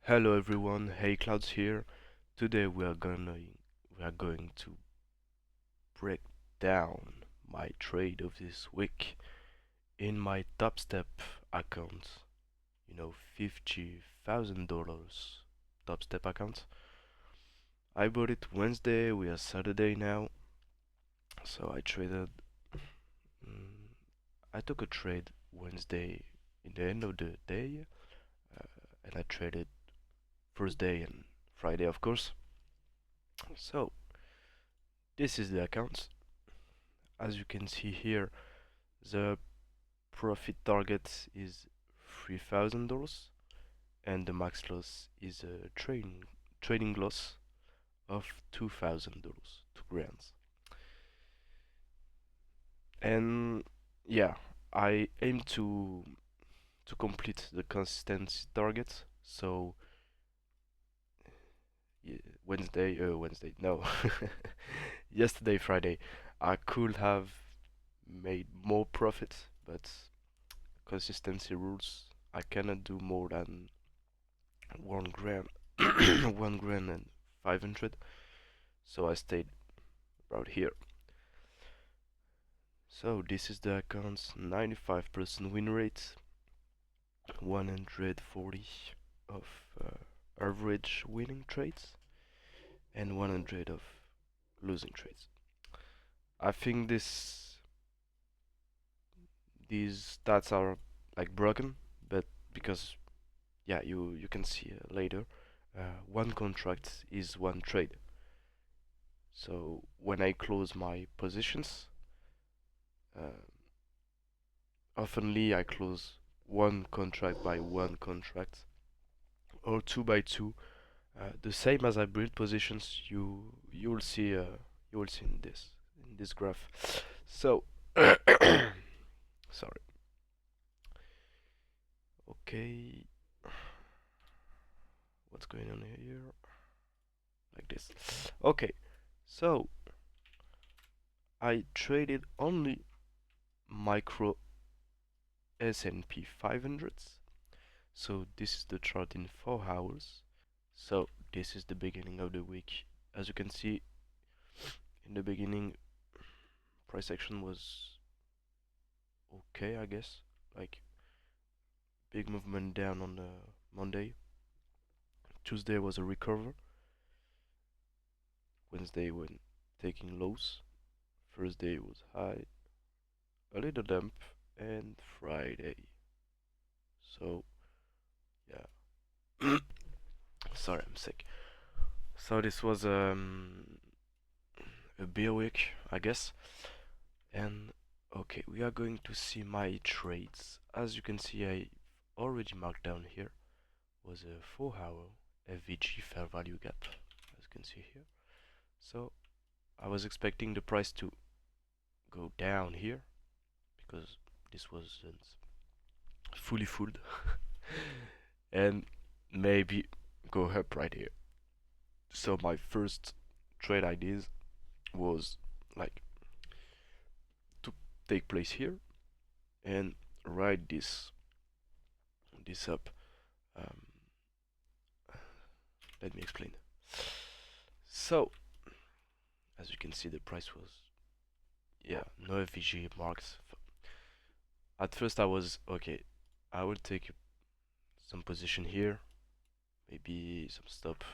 Hello everyone, Hey Clouds here. Today we are going to break down my trade of this week in my TopStep account. $50,000 TopStep account. I bought it Wednesday, we are Saturday now. So I traded mm, I took a trade Wednesday in the end of the day, and I traded Thursday and Friday of course. So this is the account. As you can see here, the profit target is $3,000 and the max loss is a trading loss of $2,000, 2 grand. And yeah, I aim to complete the consistency target. So Wednesday, no, yesterday, Friday, I could have made more profit, but consistency rules. I cannot do more than 1 grand, 1 grand and 500. So I stayed about here. So this is the account's 95% win rate, 140 of average winning trades, and 100 of losing trades. I think these stats are like broken, but because yeah, you can see later, one contract is one trade. So when I close my positions, uh, oftenly I close one contract by one contract or two by two. The same as I build positions, you will see in this graph. So sorry. Okay, what's going on here? Like this. Okay, so I traded only micro S&P 500s. So this is the chart in 4 hours. So this is the beginning of the week. As you can see, in the beginning, price action was okay, I guess. Like big movement down on the Monday. Tuesday was a recover. Wednesday went taking lows. Thursday was high, a little dump, and Friday. So yeah. Sorry, I'm sick. So this was a beer week, I guess. And okay, we are going to see my trades. As you can see, I already marked down here was a 4-hour FVG fair value gap, as you can see here. So I was expecting the price to go down here because this wasn't fully full and maybe go up right here. So my first trade ideas was like to take place here and write this up. Um, Let me explain. So as you can see, the price was no FVG marks. At first I was okay. I will take some position here, maybe some stop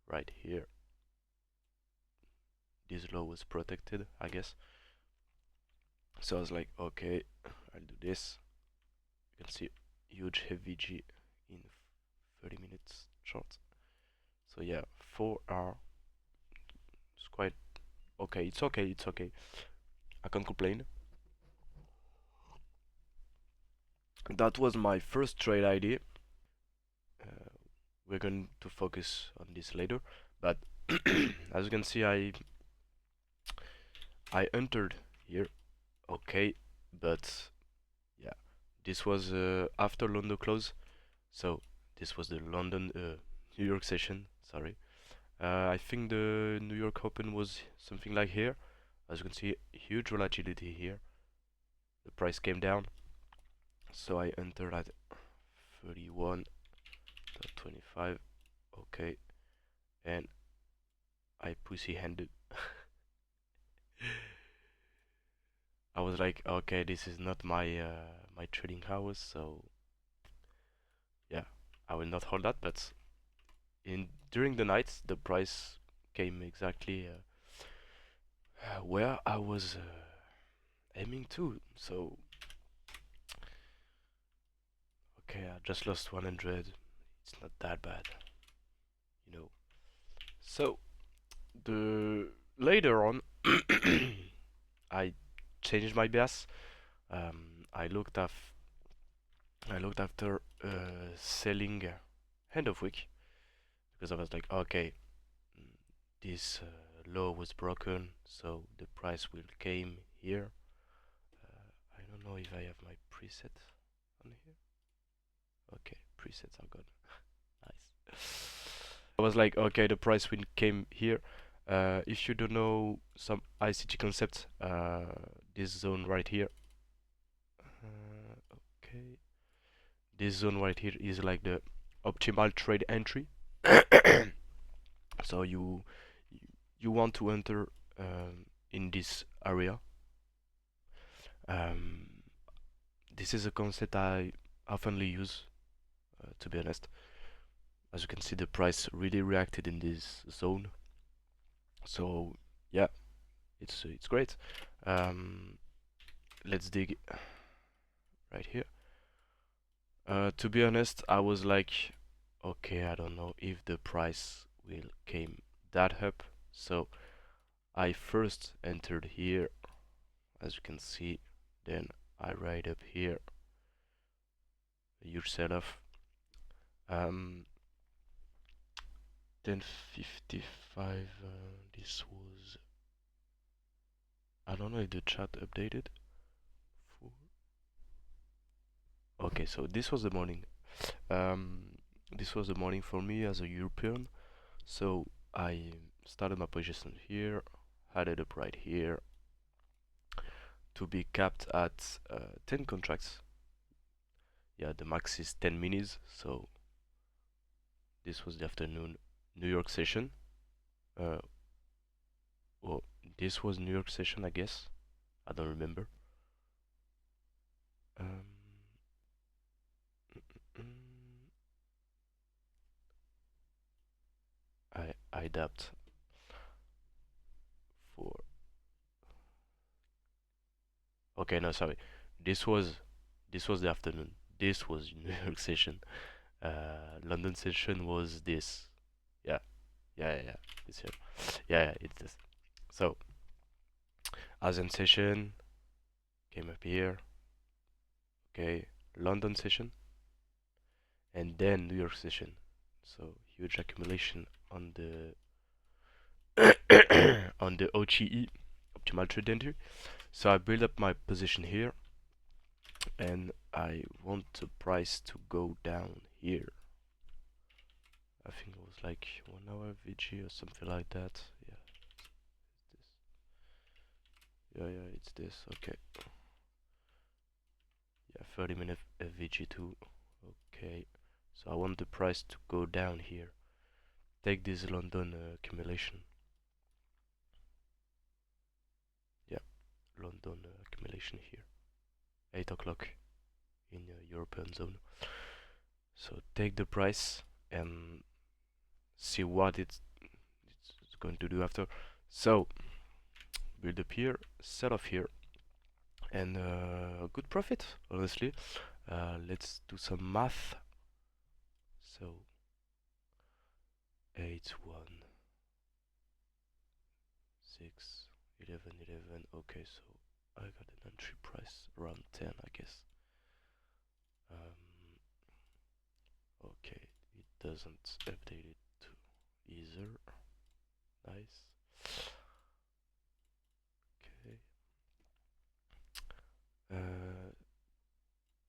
right here. This low was protected, I guess. So I was like, okay, I'll do this. You can see huge FVG in 30 minutes short. So yeah, 4R. It's quite okay. It's okay. It's okay. I can't complain. That was my first trade idea. Uh, we're going to focus on this later, but as you can see, I entered here. Okay, but yeah, this was after London close, so this was the New York session. Sorry. I think the New York Open was something like here. As you can see, huge volatility here. The price came down, so I entered at 31. 25. Okay, and I pussy handed. I was like, okay, this is not my my trading hours, so yeah, I will not hold that. But in during the night, the price came exactly where I was aiming to. So okay, I just lost 100. It's not that bad, you know. So the later on, I changed my bias. I looked after selling end of week because I was like, okay, mm, this law was broken, so the price will came here. I don't know if I have my preset on here. Okay, presets are gone. Nice. I was like, okay, the price will came here. If you don't know some ICT concept, this zone right here. Okay, this zone right here is like the optimal trade entry. So you want to enter in this area. Um, this is a concept I oftenly use, to be honest. As you can see, the price really reacted in this zone. So yeah, it's great. Um, let's dig right here. To be honest, I was like, okay, I don't know if the price will came that up. So I first entered here, as you can see. Then I write up here a huge sell-off. 10:55. This was. I don't know if the chat updated. Okay, so this was the morning. Um, this was the morning for me as a European. So I started my position here, had it up right here to be capped at 10 contracts. Yeah, the max is 10 minis. So this was the afternoon New York session. Uh, well, this was New York session, I guess. I don't remember. Um, mm, I adapt for. Okay, no, sorry. This was this was the afternoon. This was New York session. London session was this. Yeah, yeah. It's here. Yeah, it's this. So ASEAN session came up here. Okay, London session, and then New York session. So huge accumulation on the on the OTE, optimal trade entry. So I build up my position here, and I want the price to go down here. I think it was like 1 hour VG or something like that. Yeah, it's this. Okay. Yeah, 30-minute VG2. Okay. So I want the price to go down here. Take this London accumulation. Yeah, London accumulation here. 8 o'clock in European zone. So take the price and see what it's going to do after. So build up here, sell off here, and good profit, honestly. Let's do some math. So 8, 1, 6, 11, 11. Okay, so I got an entry price around 10, I guess. Um, okay, it doesn't update it to either. Nice. Okay.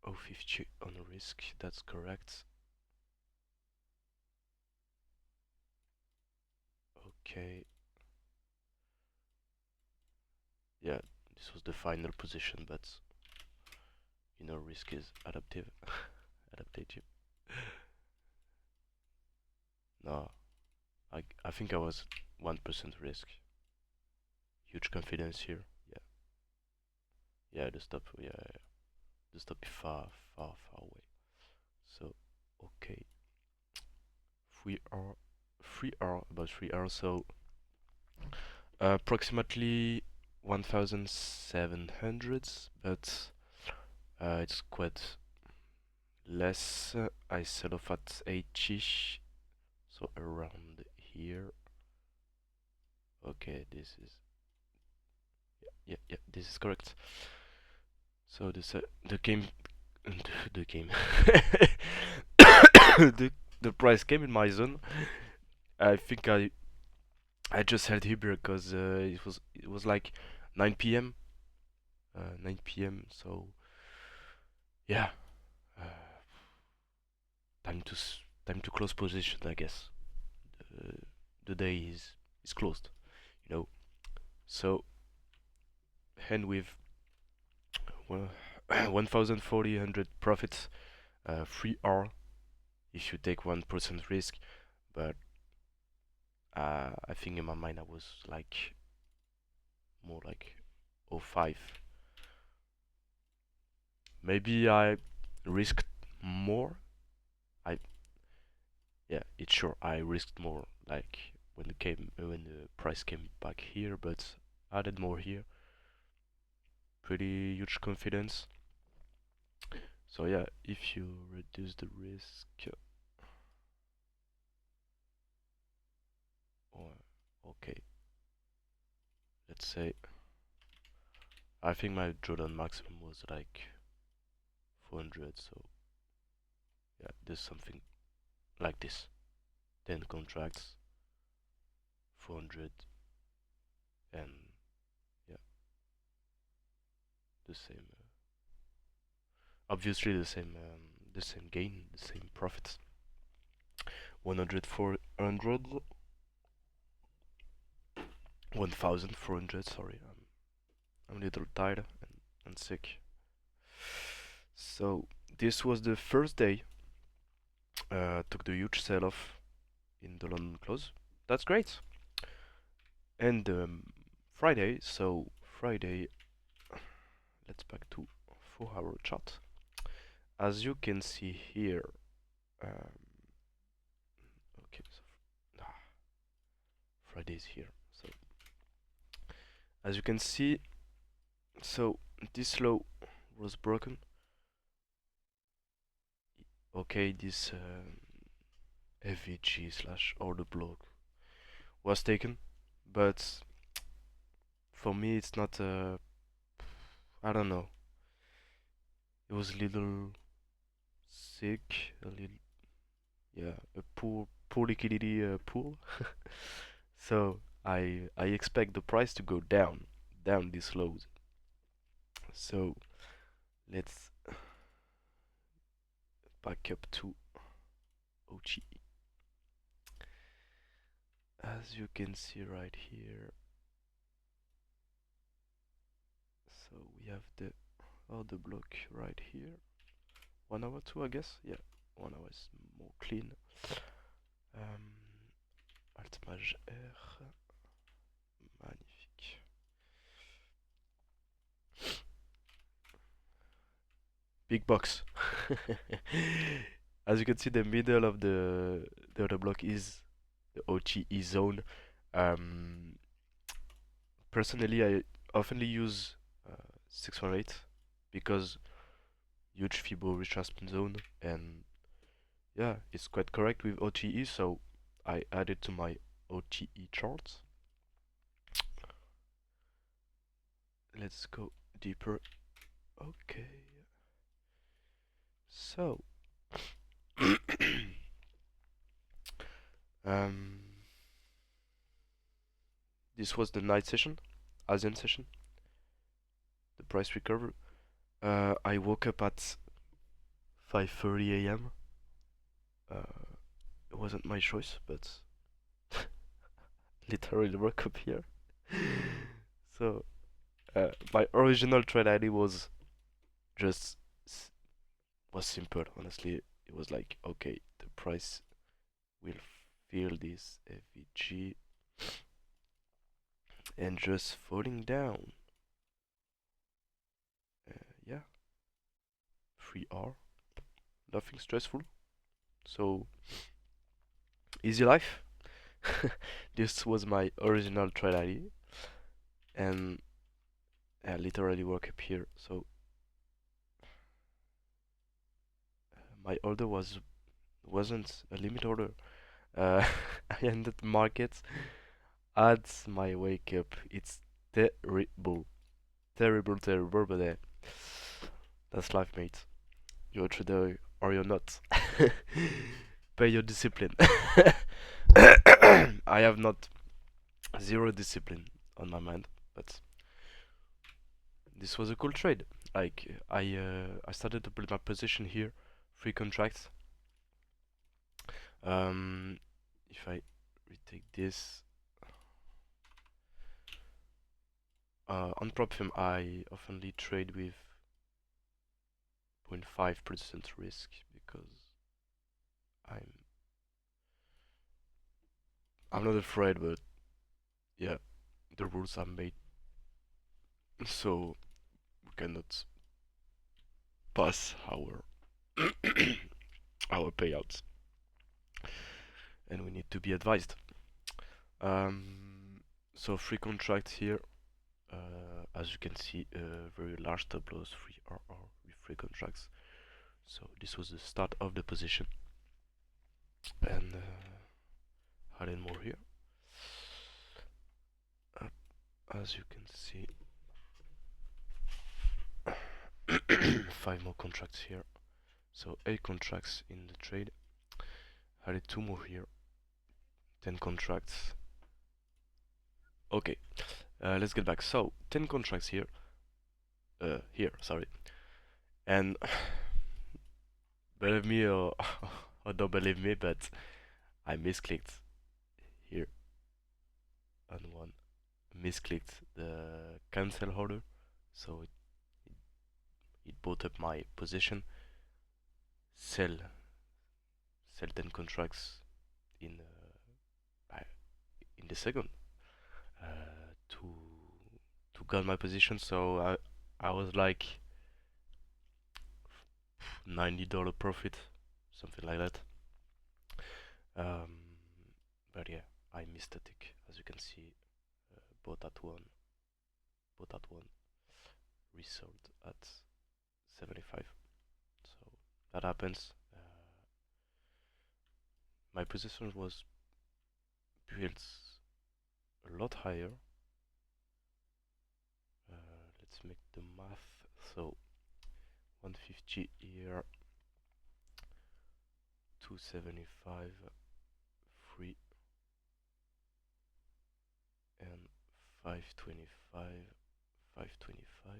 050 on risk, that's correct. Okay. Yeah, this was the final position, but risk is adaptive. Adaptative. No, I think I was 1% risk. Huge confidence here. Yeah, yeah. The stop. Yeah, yeah, yeah. The stop is far, far, far away. So, okay, 3 hour, 3 hour, about 3 hours. So, approximately 1,700, but it's quite less. I sell off at 80, so around here. Okay, this is yeah, this is correct. So the game the game the price came in my zone. I think I just held here because it was like 9 p.m. 9 p.m. So yeah, uh, time to time to close position, I guess. Uh, the day is closed, you know. So and with well, 1,400 profits, 3 hour if you take 1% risk, but I think in my mind I was like more like oh 05. Maybe I risked more. I Yeah, it's sure I risked more like when the price came back here, but added more here. Pretty huge confidence. So yeah, if you reduce the risk, or okay, let's say I think my drawdown maximum was like 400. So yeah, there's something like this. 10 contracts, 400, and yeah, the same. Obviously the same gain, the same profits. 100, 400, 1,400. Sorry, I'm a little tired and sick. So this was the first day. Took the huge sell-off in the London close. That's great. And Friday. So Friday. Let's back to 4 hour chart. As you can see here. Um, okay. So Friday is here. So as you can see, so this low was broken. Okay, this FVG slash order block was taken, but for me it's not. I don't know. It was a little sick, a little yeah, a poor liquidity pool. So I expect the price to go down this low. So let's back up to OG. As you can see right here, so we have the other block right here. 1 hour two, I guess. Yeah, 1 hour is more clean. Alt Maj R, magnifique. Big box. As you can see, the middle of the other block is the OTE zone. Um, Personally, I oftenly use 618 because huge Fibo retracement zone, and yeah, it's quite correct with OTE, so I added to my OTE charts. Let's go deeper. Okay, so um, this was the night session, ASEAN session, the price recover. I woke up at 5:30 a.m. It wasn't my choice, but literally woke up here. So my original trade ID just was simple. Honestly, it was like, okay, the price will feel this FVG and just falling down. Yeah, 3R, nothing stressful. So easy life. This was my original trade ID, and I literally work up here. So my order wasn't a limit order. Uh, I ended market at my wake up. It's terrible, terrible, terrible. But that's life, mate. You're a trader or you're not. Pay your discipline. I have not zero discipline on my mind, but this was a cool trade. Like I started to build my position here, free contracts. If I retake this, on prop firm I oftenly trade with 0.5% risk because I'm I'm not afraid, but yeah, the rules are made so we cannot pass our our payouts, and we need to be advised. Um, so free contract here, as you can see, very large stop loss, free RR with free contracts. So this was the start of the position, and adding more here. As you can see, 5 more contracts here. So 8 contracts in the trade. Added 2 more here. 10 contracts. Okay, let's get back. So 10 contracts here. Sorry. And believe me or don't believe me, but I misclicked here on one. Misclicked the cancel order, so it brought up my position. Sell 10 contracts in in the second to get my position. So I was like $90 profit, something like that. Um, but yeah, I missed a tick, as you can see. Bought that one, resold at 75. So that happens. My position was built a lot higher. Let's make the math. So 150 here, 275 free, and 525, 525,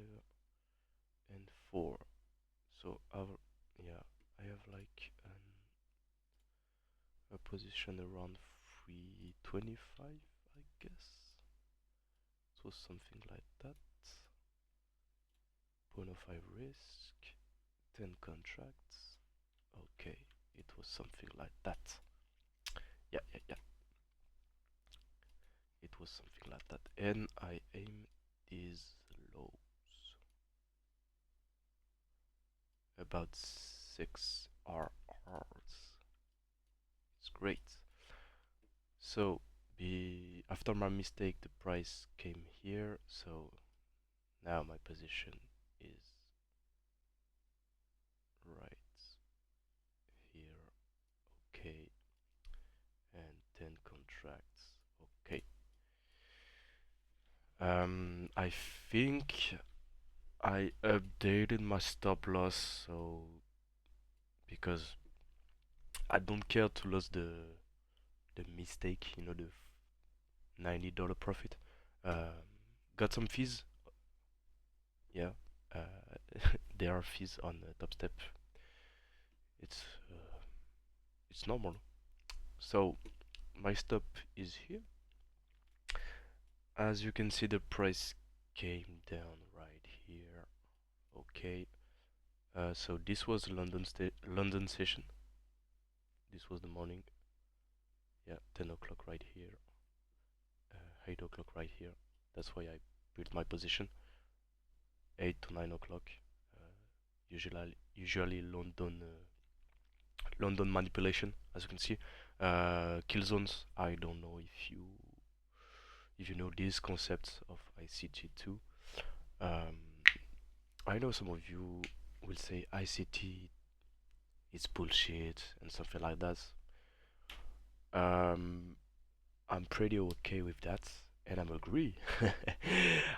and 4. So yeah, I have like a position around 325, I guess. So something like that. 0.05 risk, 10 contracts. Okay, it was something like that. Yeah, yeah, yeah. It was something like that. And I aim these lows about 6 RRs. It's great. So after my mistake, the price came here. So now my position is right here. Okay, and 10 contracts. Okay. I think I updated my stop loss, so because I don't care to lose the mistake, you know, the $90 profit. Got some fees, yeah. There are fees on TopStep. It's uh, it's normal. So my stop is here. As you can see, the price came down right here. Okay. So this was London session. This was the morning. Yeah, 10 o'clock right here, 8 o'clock right here. That's why I built my position. 8 to 9 o'clock. Usually London manipulation, as you can see. Kill zones. I don't know if you know these concepts of ICT2. Um, I know some of you will say ICT is bullshit and something like that. Um, I'm pretty okay with that, and I'm agree.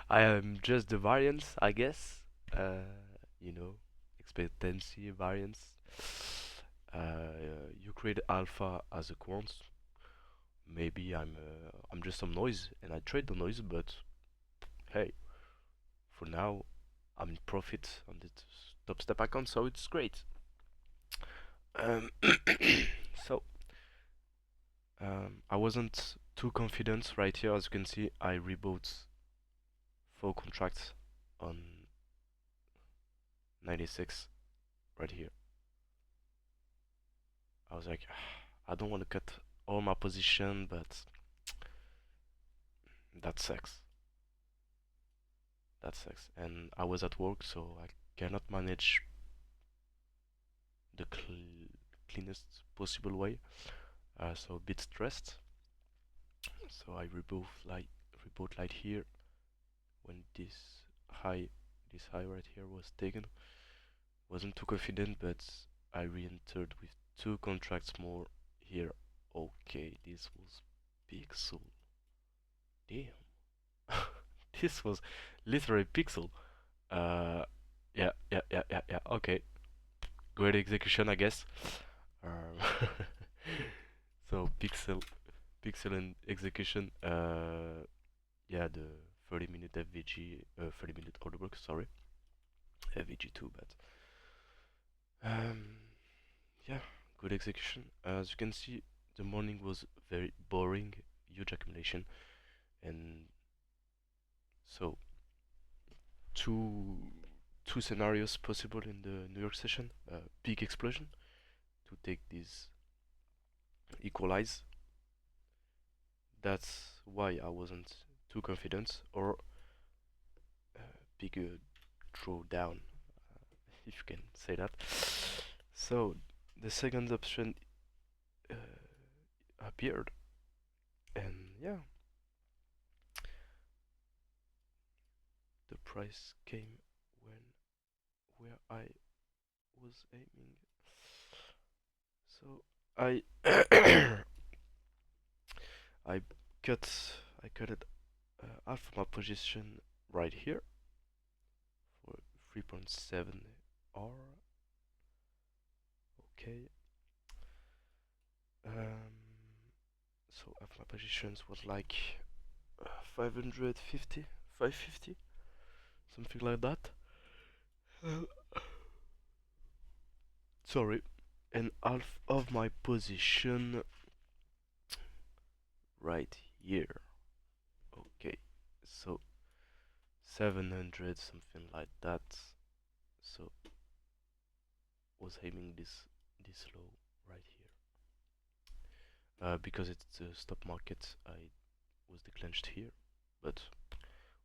I am just the variance, I guess. You know, expectancy variance. You create alpha as a quant. Maybe I'm just some noise, and I trade the noise. But hey, for now, I'm in profit on this TopStep account, so it's great. Um, so I wasn't too confident right here. As you can see, I rebought 4 contracts on 96 right here. I was like, I don't want to cut all my position, but that sucks. That sucks. And I was at work, so I cannot manage the cleanest possible way. So a bit stressed. So I rebought like here when high this high right here was taken. Wasn't too confident, but I re-entered with 2 contracts more here. Okay, this was pixel. Damn. This was literally pixel. Uh, yeah. Okay, great execution, I guess. Um, so pixel and execution. Yeah, the 30-minute FVG, 30-minute order book. Sorry, FVG too, but yeah, good execution. As you can see, the morning was very boring, huge accumulation, and so two two scenarios possible in the New York session. Big explosion to take this equalize. That's why I wasn't too confident, or big drawdown, if you can say that. So the second option uh, appeared, and yeah, the price came when where I was aiming. So I I cut I cut it half my position right here for 3.7 R. Okay. So half my positions was like 550, 550, something like that. Uh, Sorry, and half of my position right here. Okay, so 700, something like that. So was aiming this low right here. Because it's the stock market, I was declenched here, but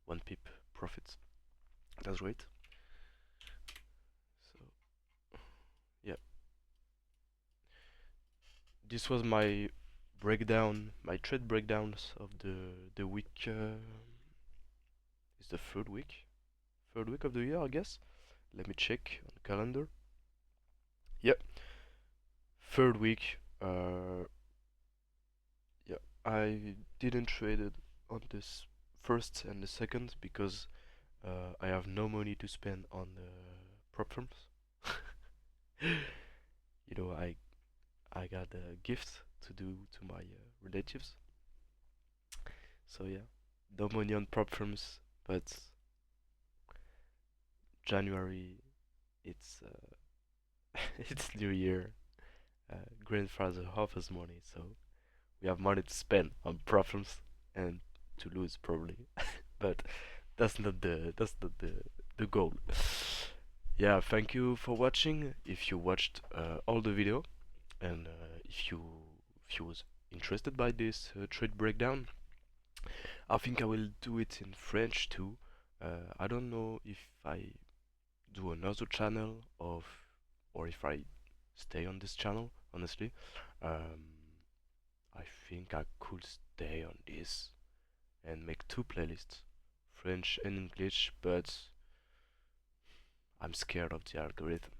1 pip profit. That's great. So yeah, this was my trade breakdowns of the week. Is the third week of the year, I guess. Let me check on the calendar. Yep, third week. Yeah, I didn't trade it on this first and the second because I have no money to spend on prop firms. You know, I got a gift to do to my relatives. So yeah, no money on prop firms, but January, it's it's New Year, grandfather offers money, so we have money to spend on prop firms and to lose probably, but that's not the goal. Yeah, thank you for watching. If you watched all the video and if you was interested by this trade breakdown. I think I will do it in French too. I don't know if I do another channel of or if I stay on this channel, honestly. I think I could stay on this and make two playlists, French and English, but I'm scared of the algorithm.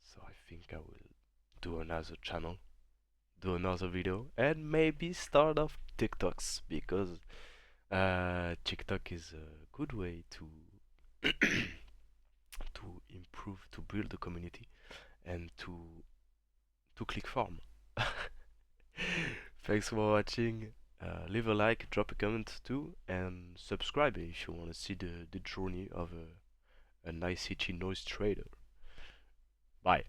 So I think I will do another channel, do another video, and maybe start off TikToks because TikTok is a good way to to improve, to build the community, and to click farm. Thanks for watching. Leave a like, drop a comment too, and subscribe if you want to see the journey of a nice itchy noise trader. Bye.